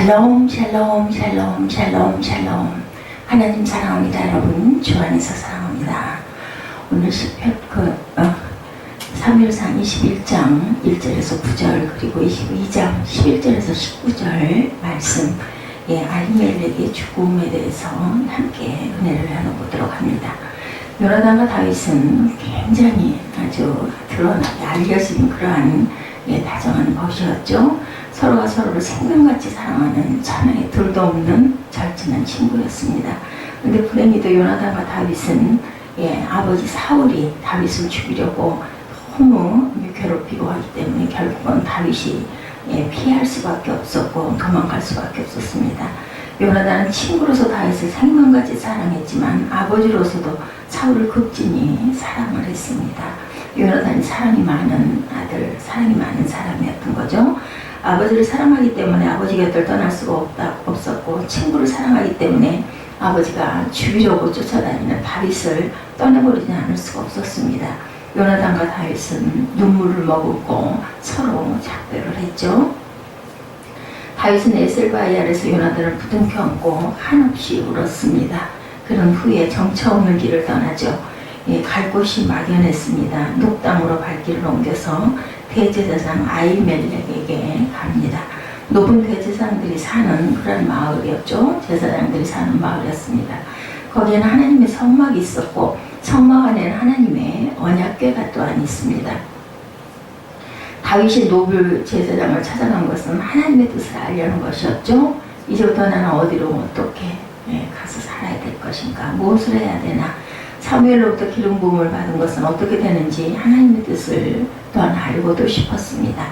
샬롬 샬롬 샬롬 샬롬 샬롬. 하나님 사랑합니다. 여러분 주 안에서 사랑합니다. 오늘 사무엘상 21장 1절에서 9절 그리고 22장 11절에서 19절 말씀, 아히멜렉의 죽음에 대해서 함께 은혜를 나눠보도록 합니다. 요나단과 다윗은 굉장히 아주 드러나게 알려진 그러한 다정한 것이었죠. 서로가 서로를 생명같이 사랑하는 천하에 둘도 없는 절친한 친구였습니다. 그런데 불행히도 요나단과 다윗은 아버지 사울이 다윗을 죽이려고 너무 괴롭히고 하기 때문에 결국은 다윗이 피할 수밖에 없었고 도망갈 수밖에 없었습니다. 요나단은 친구로서 다윗을 생명같이 사랑했지만 아버지로서도 사울을 극진히 사랑을 했습니다. 요나단이 사랑이 많은 아들, 사랑이 많은 사람이었던 거죠. 아버지를 사랑하기 때문에 아버지 곁을 떠날 수가 없었고, 친구를 사랑하기 때문에 아버지가 죽이려고 쫓아다니는 다윗을 떠나버리지 않을 수가 없었습니다. 요나단과 다윗은 눈물을 머금고 서로 작별을 했죠. 다윗은 에셀바의 아래서 요나단을 부둥켜 안고 한없이 울었습니다. 그런 후에 정처 없는 길을 떠나죠. 갈 곳이 막연했습니다. 녹당으로 발길을 옮겨서 대제사장 아히멜렉에게 갑니다. 높은 대제사장들이 사는 그런 마을이었죠. 제사장들이 사는 마을이었습니다. 거기에는 하나님의 성막이 있었고 성막 안에는 하나님의 언약궤가 또한 있습니다. 다윗이 노블 제사장을 찾아간 것은 하나님의 뜻을 알려는 것이었죠. 이제부터 나는 어디로 어떻게 가서 살아야 될 것인가, 무엇을 해야 되나, 사무엘로부터 기름 부음을 받은 것은 어떻게 되는지 하나님의 뜻을 또한 알고도 싶었습니다.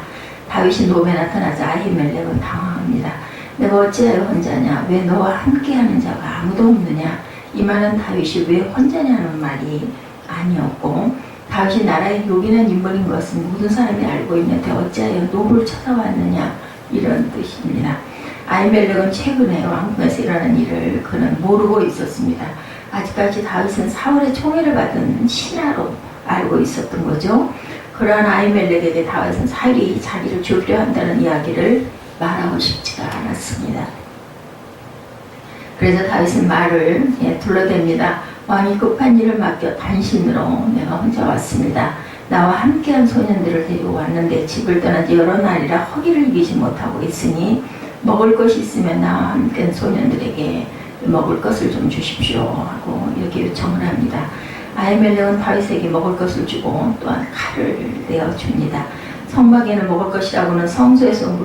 다윗이 노베에 나타나자 아히멜렉은 당황합니다. 내가 어찌하여 혼자냐, 왜 너와 함께하는 자가 아무도 없느냐, 이 많은 다윗이 왜 혼자냐는 말이 아니었고, 다윗이 나라의 요긴한 인물인 것은 모든 사람이 알고 있는데 어찌하여 노를 찾아왔느냐, 이런 뜻입니다. 아히멜렉은 최근에 왕궁에서 일어난 일을 그는 모르고 있었습니다. 아직까지 다윗은 사울의 총애를 받은 신하로 알고 있었던 거죠. 그러한 아히멜렉에게 다윗은 사울이 자기를 죽이려 한다는 이야기를 말하고 싶지가 않았습니다. 그래서 다윗은 말을 둘러댑니다. 왕이 급한 일을 맡겨 단신으로 내가 혼자 왔습니다. 나와 함께한 소년들을 데리고 왔는데 집을 떠난 지 여러 날이라 허기를 이기지 못하고 있으니 먹을 것이 있으면 나와 함께한 소년들에게 먹을 것을 좀 주십시오 하고 이렇게 요청을 합니다. 아히멜렉은 다윗에게 먹을 것을 주고 또한 칼을 내어줍니다. 성막에는 먹을 것이라고는 성소에서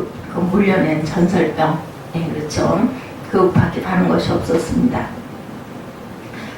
물려낸 전설병, 그렇죠. 그밖에 다른 것이 없었습니다.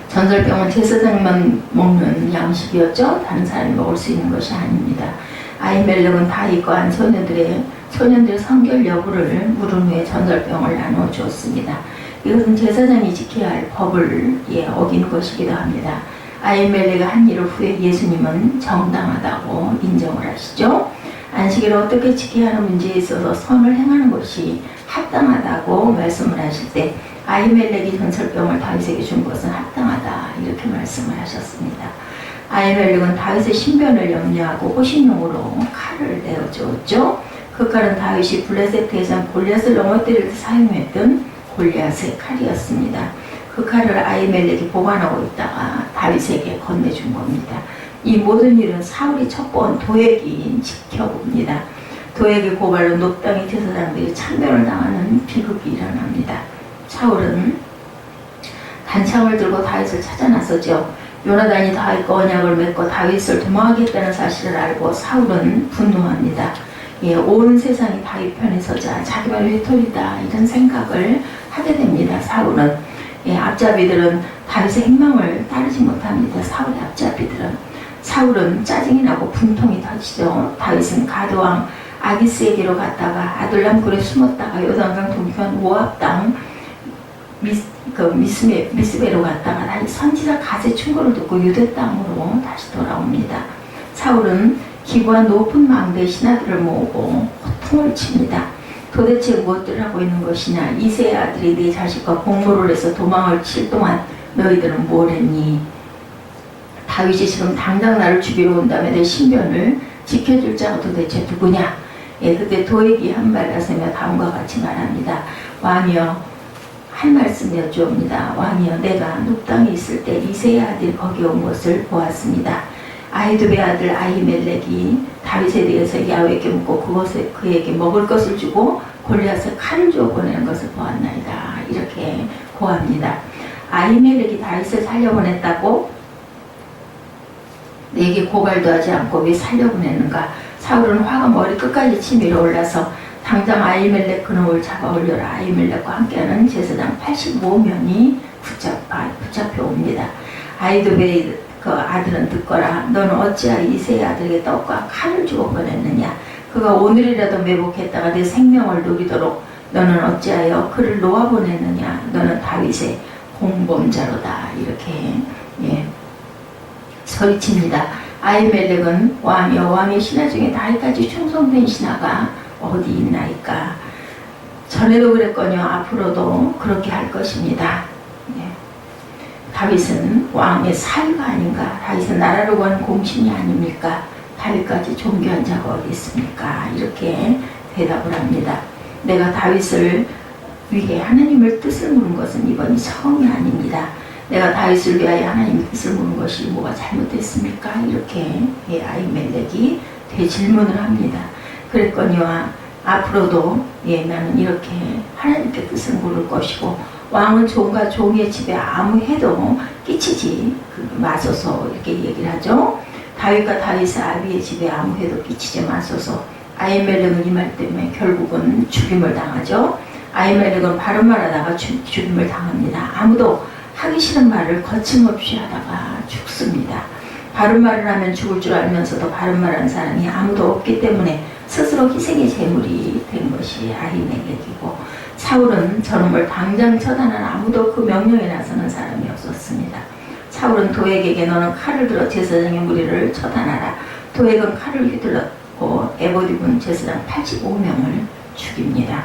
전설병은 제사장만 먹는 양식이었죠. 다른 사람이 먹을 수 있는 것이 아닙니다. 아히멜렉은 다윗과 한 소년들의 성결 여부를 물은 후에 전설병을 나누어 주었습니다. 이것은 제사장이 지켜야 할 법을 어긴 것이기도 합니다. 아히멜렉의 한 일을 후에 예수님은 정당하다고 인정을 하시죠. 안식일을 어떻게 지켜야 하는 문제에 있어서 선을 행하는 것이 합당하다고 말씀을 하실 때 아히멜렉이 전설병을 다윗에게 준 것은 합당하다, 이렇게 말씀을 하셨습니다. 아히멜렉은 다윗의 신변을 염려하고 호신용으로 칼을 내어주었죠. 그 칼은 다윗이 블레셋 대장 골리앗을 넘어뜨릴 때 사용했던 골리앗의 칼이었습니다. 그 칼을 아히멜렉이 보관하고 있다가 다윗에게 건네준 겁니다. 이 모든 일은 사울이 첩보한 도액이 지켜봅니다. 도액의 고발로 높당의 제사장들이 참변을 당하는 비극이 일어납니다. 사울은 단창을 들고 다윗을 찾아 나서죠. 요나단이 다윗과 언약을 맺고 다윗을 도망하겠다는 사실을 알고 사울은 분노합니다. 온 세상이 다윗 편에 서자 자기만 외톨이다, 이런 생각을 하게 됩니다. 사울은 앞잡이들은 다윗의 행망을 따르지 못합니다. 사울의 앞잡이들은. 사울은 짜증이 나고 분통이 터지죠. 다윗은 가드왕 아기스에게로 갔다가 아둘람 굴에 숨었다가 요단강 동편 모압 땅 미스베로 갔다가 다시 선지자 갓의 충고를 듣고 유대 땅으로 다시 돌아옵니다. 사울은 기구한 높은 망대의 신하들을 모으고 호통을 칩니다. 도대체 무엇들을 하고 있는 것이냐, 이새의 아들이 네 자식과 공모를 해서 도망을 칠 동안 너희들은 뭘 했니? 다윗이 지금 당장 나를 죽이러 온다며 내 신변을 지켜줄 자가 도대체 누구냐? 그때 도액이 한 발 나서며 다음과 같이 말합니다. 왕이여 할 말씀 여쭈옵니다. 왕이여 내가 녹당에 있을 때 이새의 아들 거기 온 것을 보았습니다. 아히두베의 아들 아히멜렉이 다윗에 대해서 야훼에게 묻고 그에게 먹을 것을 주고 골리앗에 칼을 주어 보내는 것을 보았나이다. 이렇게 고합니다. 아히멜렉이 다윗을 살려보냈다고 내게 고발도 하지 않고 왜 살려보냈는가? 사울은 화가 머리 끝까지 치밀어 올라서 당장 아히멜렉 그놈을 잡아 올려라. 아히멜렉과 함께하는 제사장 85명이 붙잡혀 옵니다. 아히두베의 그 아들은 듣거라. 너는 어찌하여 이새의 아들에게 떡과 칼을 주고 보냈느냐? 그가 오늘이라도 매복했다가 내 생명을 누리도록 너는 어찌하여 그를 놓아보냈느냐? 너는 다윗의 공범자로다. 이렇게 소리칩니다. 아히멜렉은 왕이여 왕의 신하 중에 다윗까지 충성된 신하가 어디 있나이까? 전에도 그랬거니와 앞으로도 그렇게 할 것입니다. 다윗은 왕의 사위가 아닌가? 다윗은 나라를 구한 공신이 아닙니까? 다윗까지 존귀한 자가 어디 있습니까? 이렇게 대답을 합니다. 내가 다윗을 위해 하나님을 뜻을 물은 것은 이번이 처음이 아닙니다. 내가 다윗을 위하여 하나님의 뜻을 물은 것이 뭐가 잘못됐습니까? 이렇게 아히멜렉이 되질문을 합니다. 그랬거니와 앞으로도 나는 이렇게 하나님께 뜻을 물을 것이고 왕은 종과 종의 집에 아무 해도 끼치지 마소서 이렇게 얘기를 하죠. 다윗과 다윗의 아비의 집에 아무 해도 끼치지 마소서. 아히멜렉은 이 말 때문에 결국은 죽임을 당하죠. 아히멜렉은 바른 말하다가 죽임을 당합니다. 아무도 하기 싫은 말을 거침없이 하다가 죽습니다. 바른 말을 하면 죽을 줄 알면서도 바른 말하는 사람이 아무도 없기 때문에 스스로 희생의 제물이 된 것이 아히멜렉이고, 사울은 저놈을 당장 처단하는 아무도 그 명령에 나서는 사람이 없었습니다. 사울은 도액에게 너는 칼을 들어 제사장의 무리를 처단하라. 도액은 칼을 휘둘렀고 에봇 입은 제사장 85명을 죽입니다.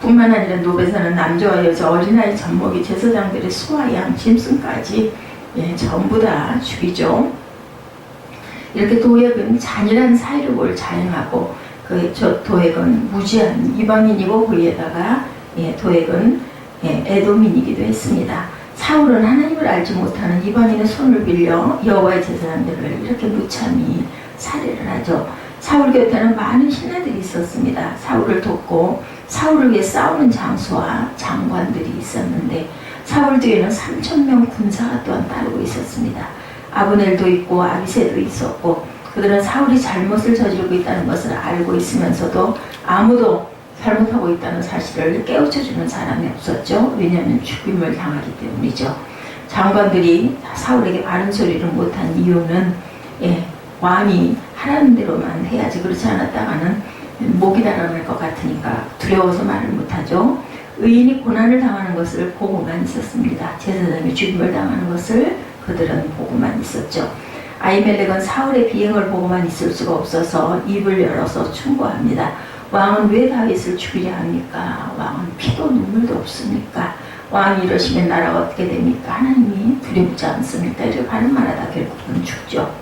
뿐만 아니라 노베에서는 남자와 여자 어린아이 젖먹이 제사장들의 소와 양 짐승까지 전부 다 죽이죠. 이렇게 도액은 잔인한 사이룩을 자행하고 저 도액은 무지한 이방인이고 거기에다가 도액은 에돔인이기도 했습니다. 사울은 하나님을 알지 못하는 이방인의 손을 빌려 여호와의 제사장들을 이렇게 무참히 살해를 하죠. 사울 곁에는 많은 신하들이 있었습니다. 사울을 돕고 사울을 위해 싸우는 장수와 장관들이 있었는데 사울 뒤에는 3,000명 군사가 또한 따르고 있었습니다. 아브넬도 있고 아비새도 있었고 그들은 사울이 잘못을 저지르고 있다는 것을 알고 있으면서도 아무도 잘못하고 있다는 사실을 깨우쳐주는 사람이 없었죠. 왜냐하면 죽임을 당하기 때문이죠. 장관들이 사울에게 바른 소리를 못한 이유는 왕이 하라는 대로만 해야지 그렇지 않았다가는 목이 달아날 것 같으니까 두려워서 말을 못하죠. 의인이 고난을 당하는 것을 보고만 있었습니다. 제사장이 죽임을 당하는 것을 그들은 보고만 있었죠. 아히멜렉은 사울의 비행을 보고만 있을 수가 없어서 입을 열어서 충고합니다. 왕은 왜 다윗을 죽이려 합니까? 왕은 피도 눈물도 없습니까? 왕이 이러시면 나라가 어떻게 됩니까? 하나님이 두렵지 않습니까? 이렇게 바른 말하다 결국은 죽죠.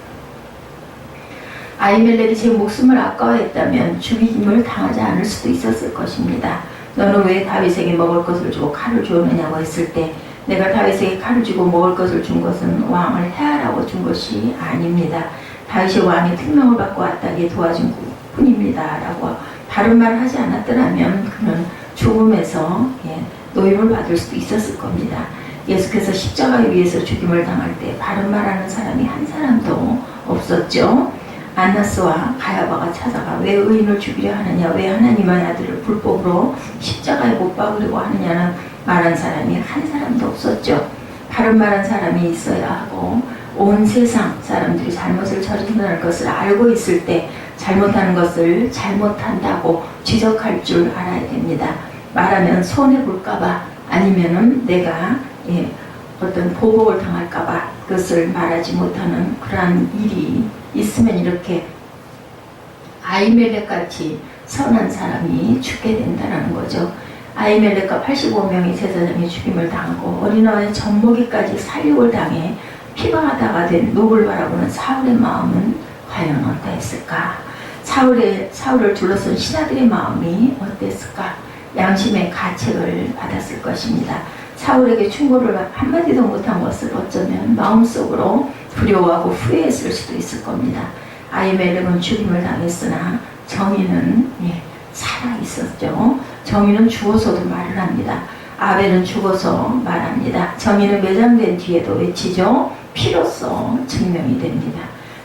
아히멜렉이 제 목숨을 아까워했다면 죽임을 당하지 않을 수도 있었을 것입니다. 너는 왜 다윗에게 먹을 것을 주고 칼을 주었느냐고 했을 때 내가 다윗에게 칼을 주고 먹을 것을 준 것은 왕을 해하라고 준 것이 아닙니다. 다윗이 왕의 특명을 받고 왔다기에 도와준 뿐입니다. 라고 바른 말을 하지 않았더라면 그는 죽음에서 노임을 받을 수도 있었을 겁니다. 예수께서 십자가에 위해서 죽임을 당할 때 바른 말하는 사람이 한 사람도 없었죠. 안나스와 가야바가 찾아가 왜 의인을 죽이려 하느냐, 왜 하나님의 아들을 불법으로 십자가에 못 박으려고 하느냐는 말한 사람이 한 사람도 없었죠. 바른 말한 사람이 있어야 하고 온 세상 사람들이 잘못을 저지른다는 것을 알고 있을 때 잘못하는 것을 잘못한다고 지적할 줄 알아야 됩니다. 말하면 손해볼까봐 아니면은 내가 어떤 보복을 당할까봐 그것을 말하지 못하는 그러한 일이 있으면 이렇게 아히멜렉같이 선한 사람이 죽게 된다는 거죠. 아히멜렉과 85명의 제사장이 죽임을 당하고 어린아이의 젖먹이까지 살육을 당해 피방하다가 된 욥을 바라보는 사울의 마음은 과연 어떠했을까? 사울을 둘러싼 신하들의 마음이 어땠을까? 양심의 가책을 받았을 것입니다. 사울에게 충고를 한마디도 못한 것을 어쩌면 마음속으로 두려워하고 후회했을 수도 있을 겁니다. 아히멜렉은 죽임을 당했으나 정의는 살아있었죠. 정의는 죽어서도 말을 합니다. 아벨은 죽어서 말합니다. 정의는 매장된 뒤에도 외치죠. 피로써 증명이 됩니다.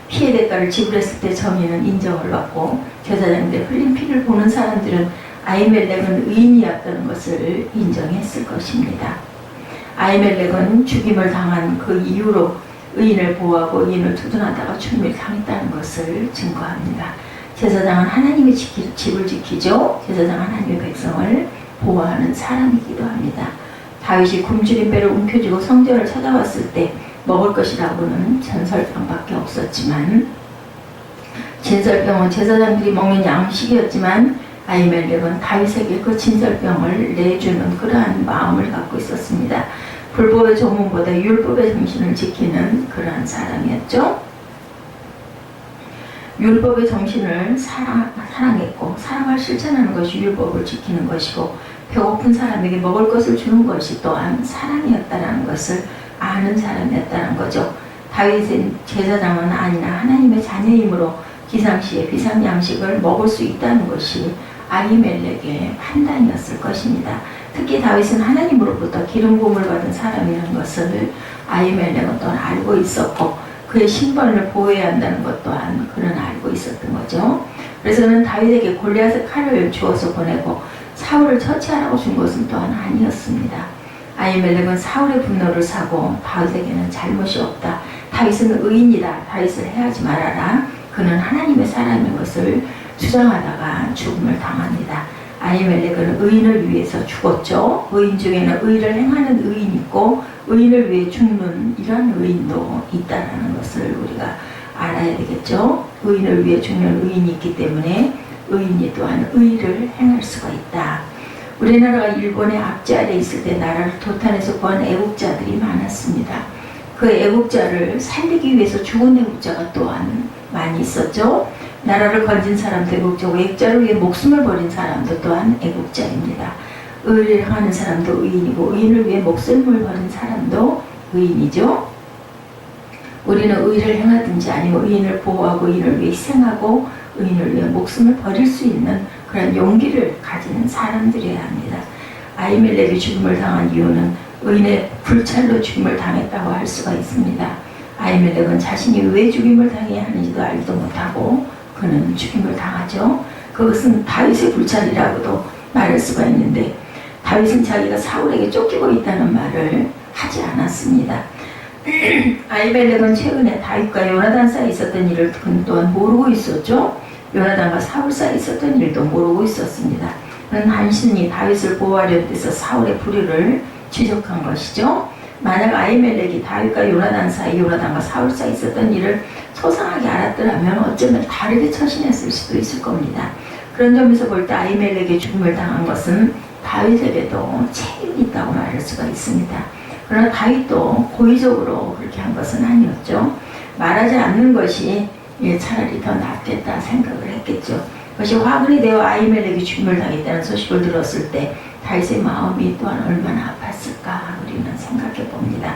피해 대가를 지불했을 때 정의는 인정을 받고 제사장들의 흘린 피를 보는 사람들은 아히멜렉은 의인이었다는 것을 인정했을 것입니다. 아히멜렉은 죽임을 당한 그 이후로 의인을 보호하고 의인을 두둔하다가 죽임을 당했다는 것을 증거합니다. 제사장은 하나님의 집을 지키죠. 제사장은 하나님의 백성을 보호하는 사람이기도 합니다. 다윗이 굶주린 배를 움켜쥐고 성전을 찾아왔을 때 먹을 것이라고는 전설병밖에 없었지만, 진설병은 제사장들이 먹는 양식이었지만 아히멜렉은 다윗에게 그 진설병을 내주는 그러한 마음을 갖고 있었습니다. 불법의 조문보다 율법의 정신을 지키는 그러한 사람이었죠. 율법의 정신을 사랑했고, 사랑을 실천하는 것이 율법을 지키는 것이고, 배고픈 사람에게 먹을 것을 주는 것이 또한 사랑이었다는 것을 아는 사람이었다는 거죠. 다윗은 제사장은 아니나 하나님의 자녀이므로 기상시에 비상양식을 먹을 수 있다는 것이 아히멜렉의 판단이었을 것입니다. 특히 다윗은 하나님으로부터 기름 부음을 받은 사람이라는 것을 아히멜렉은 또한 알고 있었고, 그의 신분을 보호해야 한다는 것 또한 그는 알고 있었던 거죠. 그래서 그는 다윗에게 골리앗의 칼을 주어서 보내고 사울을 처치하라고 준 것은 또한 아니었습니다. 아히멜렉은 사울의 분노를 사고 다윗에게는 잘못이 없다. 다윗은 의인이다. 다윗을 해하지 말아라. 그는 하나님의 사람인 것을 주장하다가 죽음을 당합니다. 아히멜렉은 의인을 위해서 죽었죠. 의인 중에는 의를 행하는 의인이 있고 의인을 위해 죽는 이러한 의인도 있다는 것을 우리가 알아야 되겠죠. 의인을 위해 죽는 의인이 있기 때문에 의인이 또한 의를 행할 수가 있다. 우리나라가 일본의 압제 아래 있을 때 나라를 도탄해서 구한 애국자들이 많았습니다. 그 애국자를 살리기 위해서 죽은 애국자가 또한 많이 있었죠. 나라를 건진 사람도 애국자고 애국자를 위해 목숨을 버린 사람도 또한 애국자입니다. 의를 행하는 사람도 의인이고 의인을 위해 목숨을 버린 사람도 의인이죠. 우리는 의를 행하든지 아니면 의인을 보호하고 의인을 위해 희생하고 의인을 위해 목숨을 버릴 수 있는 그런 용기를 가진 사람들이어야 합니다. 아히멜렉이 죽음을 당한 이유는 의인의 불찰로 죽임을 당했다고 할 수가 있습니다. 아히멜렉은 자신이 왜 죽임을 당해야 하는지도 알지도 못하고 그는 죽임을 당하죠. 그것은 다윗의 불찰이라고도 말할 수가 있는데 다윗은 자기가 사울에게 쫓기고 있다는 말을 하지 않았습니다. 아히멜렉은 최근에 다윗과 요나단 사이에 있었던 일을 그는 또한 모르고 있었죠. 요나단과 사울 사이에 있었던 일도 모르고 있었습니다. 그는 단순히 다윗을 보호하려는 데서 사울의 불의를 지적한 것이죠. 만약 아히멜렉이 다윗과 요나단 사이, 요나단과 사울 사이에 있었던 일을 소상하게 알았더라면 어쩌면 다르게 처신했을 수도 있을 겁니다. 그런 점에서 볼 때 아히멜렉의 죽음을 당한 것은 다윗에게도 책임이 있다고 말할 수가 있습니다. 그러나 다윗도 고의적으로 그렇게 한 것은 아니었죠. 말하지 않는 것이 차라리 더 낫겠다 생각을 했겠죠. 그것이 화근이 되어 아히멜렉이 죽임을 당했다는 소식을 들었을 때 다윗의 마음이 또한 얼마나 아팠을까 우리는 생각해 봅니다.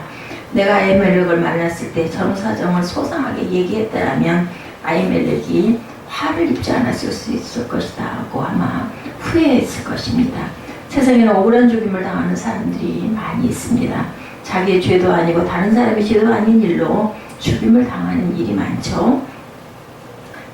내가 아히멜렉을 만났을 때 전후 사정을 소상하게 얘기했다면 아히멜렉이 화를 입지 않았을 수 있을 것이다 하고 아마 후회했을 것입니다. 세상에는 억울한 죽임을 당하는 사람들이 많이 있습니다. 자기의 죄도 아니고 다른 사람의 죄도 아닌 일로 죽임을 당하는 일이 많죠.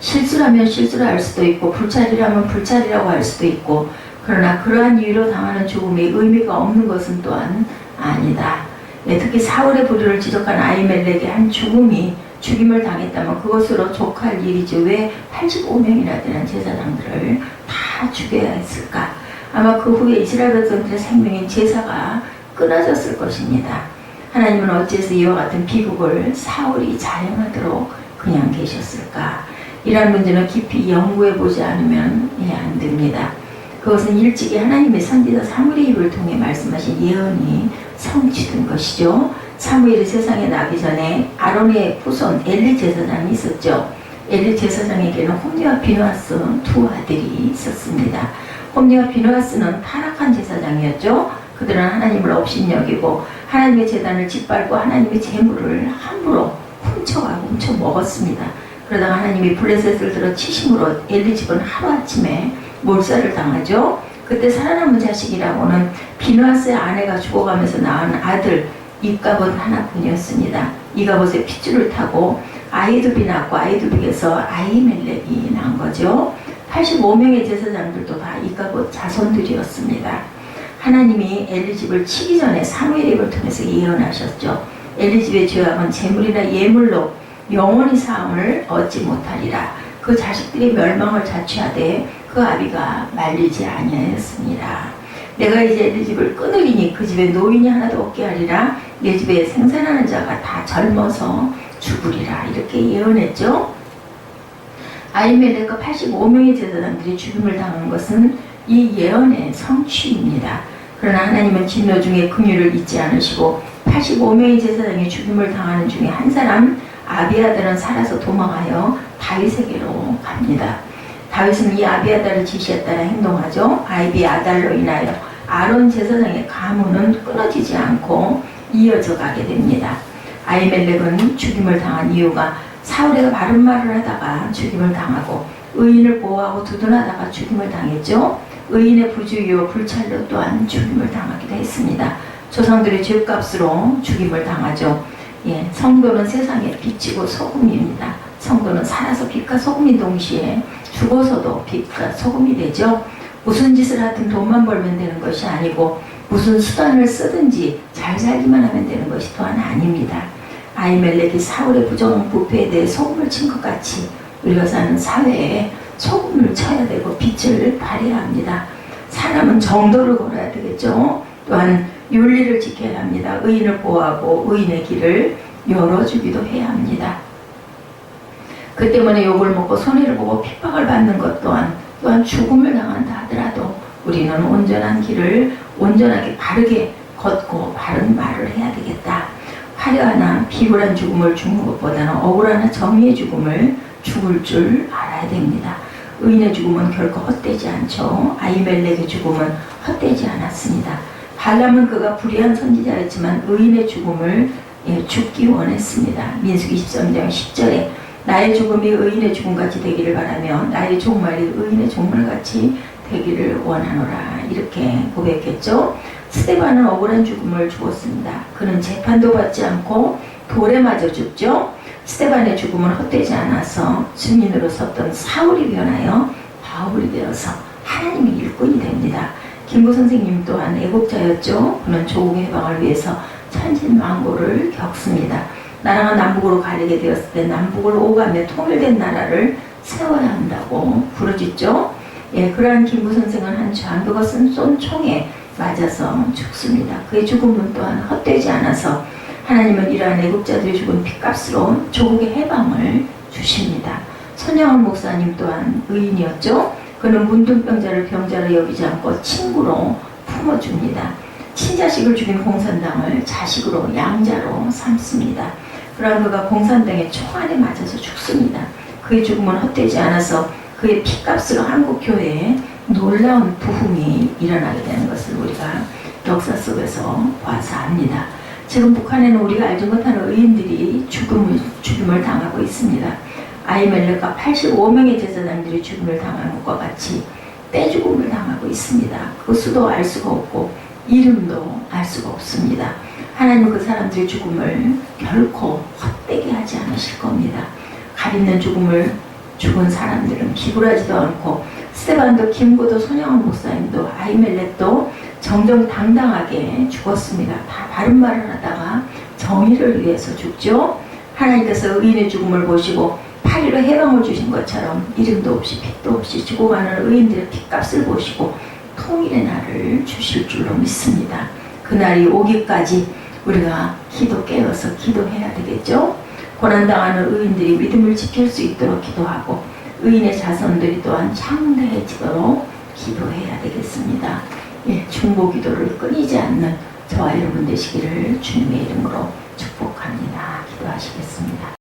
실수라면 실수라 할 수도 있고 불찰이라면 불찰이라고 할 수도 있고 그러나 그러한 이유로 당하는 죽음이 의미가 없는 것은 또한 아니다. 특히 사울의 불의를 지적한 아히멜렉의 한 죽임을 당했다면 그것으로 족할 일이지 왜 85명이나 되는 제사장들을 다 죽여야 했을까? 아마 그 후에 이스라엘 백성들의 생명인 제사가 끊어졌을 것입니다. 하나님은 어째서 이와 같은 비극을 사울이 자행하도록 그냥 계셨을까? 이러한 문제는 깊이 연구해보지 않으면 안 됩니다. 그것은 일찍이 하나님의 선지자 사무엘의 입을 통해 말씀하신 예언이 성취된 것이죠. 사무엘이 세상에 나기 전에 아론의 후손 엘리 제사장이 있었죠. 엘리 제사장에게는 홈리와 비누아스 두 아들이 있었습니다. 홈리와 비느하스는 타락한 제사장이었죠. 그들은 하나님을 업신여기고 하나님의 제단을 짓밟고 하나님의 재물을 함부로 훔쳐가고 훔쳐 먹었습니다. 그러다가 하나님이 블레셋을 들어 치심으로 엘리 집은 하루아침에 몰살을 당하죠. 그때 살아남은 자식이라고는 비느하스의 아내가 죽어가면서 낳은 아들 이가봇 하나뿐이었습니다. 이가봇의 핏줄을 타고 아이두비 낳고 아이두비에서 아히멜렉이 난 거죠. 85명의 제사장들도 다 이가봇 자손들이었습니다. 하나님이 엘리 집을 치기 전에 사무엘 입을 통해서 예언하셨죠. 엘리 집의 죄악은 재물이나 예물로 영원히 사함을 얻지 못하리라. 그 자식들이 멸망을 자취하되 그 아비가 말리지 아니하였습니다. 내가 이제 엘리 집을 끊으리니 그 집에 노인이 하나도 없게 하리라. 내 집에 생산하는 자가 다 젊어서 죽으리라. 이렇게 예언했죠. 아히멜렉과 85명의 제사장들이 죽임을 당한 것은 이 예언의 성취입니다. 그러나 하나님은 진노 중에 긍휼을 잊지 않으시고 85명의 제사장이 죽임을 당하는 중에 한 사람 아비아달은 살아서 도망하여 다윗에게로 갑니다. 다윗은 이 아비아달의 지시에 따라 행동하죠. 아비아달로 인하여 아론 제사장의 가문은 끊어지지 않고 이어져 가게 됩니다. 아히멜렉은 죽임을 당한 이유가 사울에게 바른 말을 하다가 죽임을 당하고 의인을 보호하고 두둔하다가 죽임을 당했죠. 의인의 부주의와 불찰로 또한 죽임을 당하기도 했습니다. 조상들의 죄값으로 죽임을 당하죠. 성도는 세상의 빛이고 소금입니다. 성도는 살아서 빛과 소금이 동시에 죽어서도 빛과 소금이 되죠. 무슨 짓을 하든 돈만 벌면 되는 것이 아니고 무슨 수단을 쓰든지 잘 살기만 하면 되는 것이 또한 아닙니다. 아히멜렉이 사울의 부정부패에 대해 소금을 친 것 같이 우리가 사는 사회에 소금을 쳐야 되고 빛을 발해야 합니다. 사람은 정도를 걸어야 되겠죠. 또한 윤리를 지켜야 합니다. 의인을 보호하고 의인의 길을 열어주기도 해야 합니다. 그 때문에 욕을 먹고 손해를 보고 핍박을 받는 것 또한 죽음을 당한다 하더라도 우리는 온전한 길을 온전하게 바르게 걷고 바른 말을 해야 되겠다. 화려하나 비굴한 죽음을 죽는 것보다는 억울하나 정의의 죽음을 죽을 줄 알아야 됩니다. 의인의 죽음은 결코 헛되지 않죠. 아히멜렉의 죽음은 헛되지 않았습니다. 발람은 그가 불의한 선지자였지만 의인의 죽음을 죽기 원했습니다. 민수기 23장 10절에 나의 죽음이 의인의 죽음같이 되기를 바라며 나의 종말이 의인의 종말같이 되기를 원하노라. 이렇게 고백했죠. 스데반은 억울한 죽음을 죽었습니다. 그는 재판도 받지 않고 돌에 맞아 죽죠. 스데반의 죽음은 헛되지 않아서 증인으로 섰던 사울이 변하여 바울이 되어서 하나님의 일꾼이 됩니다. 김구 선생님 또한 애국자였죠. 그는 조국 해방을 위해서 천진만고를 겪습니다. 나라가 남북으로 가리게 되었을 때 남북을 오가며 통일된 나라를 세워야 한다고 부르짖죠. 그러한 김구 선생은 한 장교가 쏜 총에 맞아서 죽습니다. 그의 죽음은 또한 헛되지 않아서 하나님은 이러한 애국자들이 죽은 핏값으로 조국의 해방을 주십니다. 손양원 목사님 또한 의인이었죠. 그는 문둥병자를 병자로 여기지 않고 친구로 품어줍니다. 친자식을 죽인 공산당을 자식으로 양자로 삼습니다. 그러나 그가 공산당의 총알에 맞아서 죽습니다. 그의 죽음은 헛되지 않아서 그의 피값으로 한국교회에 놀라운 부흥이 일어나게 되는 것을 우리가 역사 속에서 봐서 압니다. 지금 북한에는 우리가 알지 못하는 의인들이 죽임을 당하고 있습니다. 아히멜렉과 85명의 제사장들이 죽임을 당한 것과 같이 떼죽음을 당하고 있습니다. 그 수도 알 수가 없고 이름도 알 수가 없습니다. 하나님은 그 사람들의 죽음을 결코 헛되게 하지 않으실 겁니다. 가리는 죽음을 죽은 사람들은 기굴하지도 않고 스데반도 김구도 손양원 목사님도 아히멜렉도 정정당당하게 죽었습니다. 다 바른 말을 하다가 정의를 위해서 죽죠. 하나님께서 의인의 죽음을 보시고 8.15 해방을 주신 것처럼 이름도 없이 빛도 없이 죽어가는 의인들의 핏값을 보시고 통일의 날을 주실 줄로 믿습니다. 그날이 오기까지 우리가 기도 깨어서 기도해야 되겠죠. 고난당하는 의인들이 믿음을 지킬 수 있도록 기도하고 의인의 자손들이 또한 창대해지도록 기도해야 되겠습니다. 중보 기도를 끊이지 않는 저와 여러분 되시기를 주님의 이름으로 축복합니다. 기도하시겠습니다.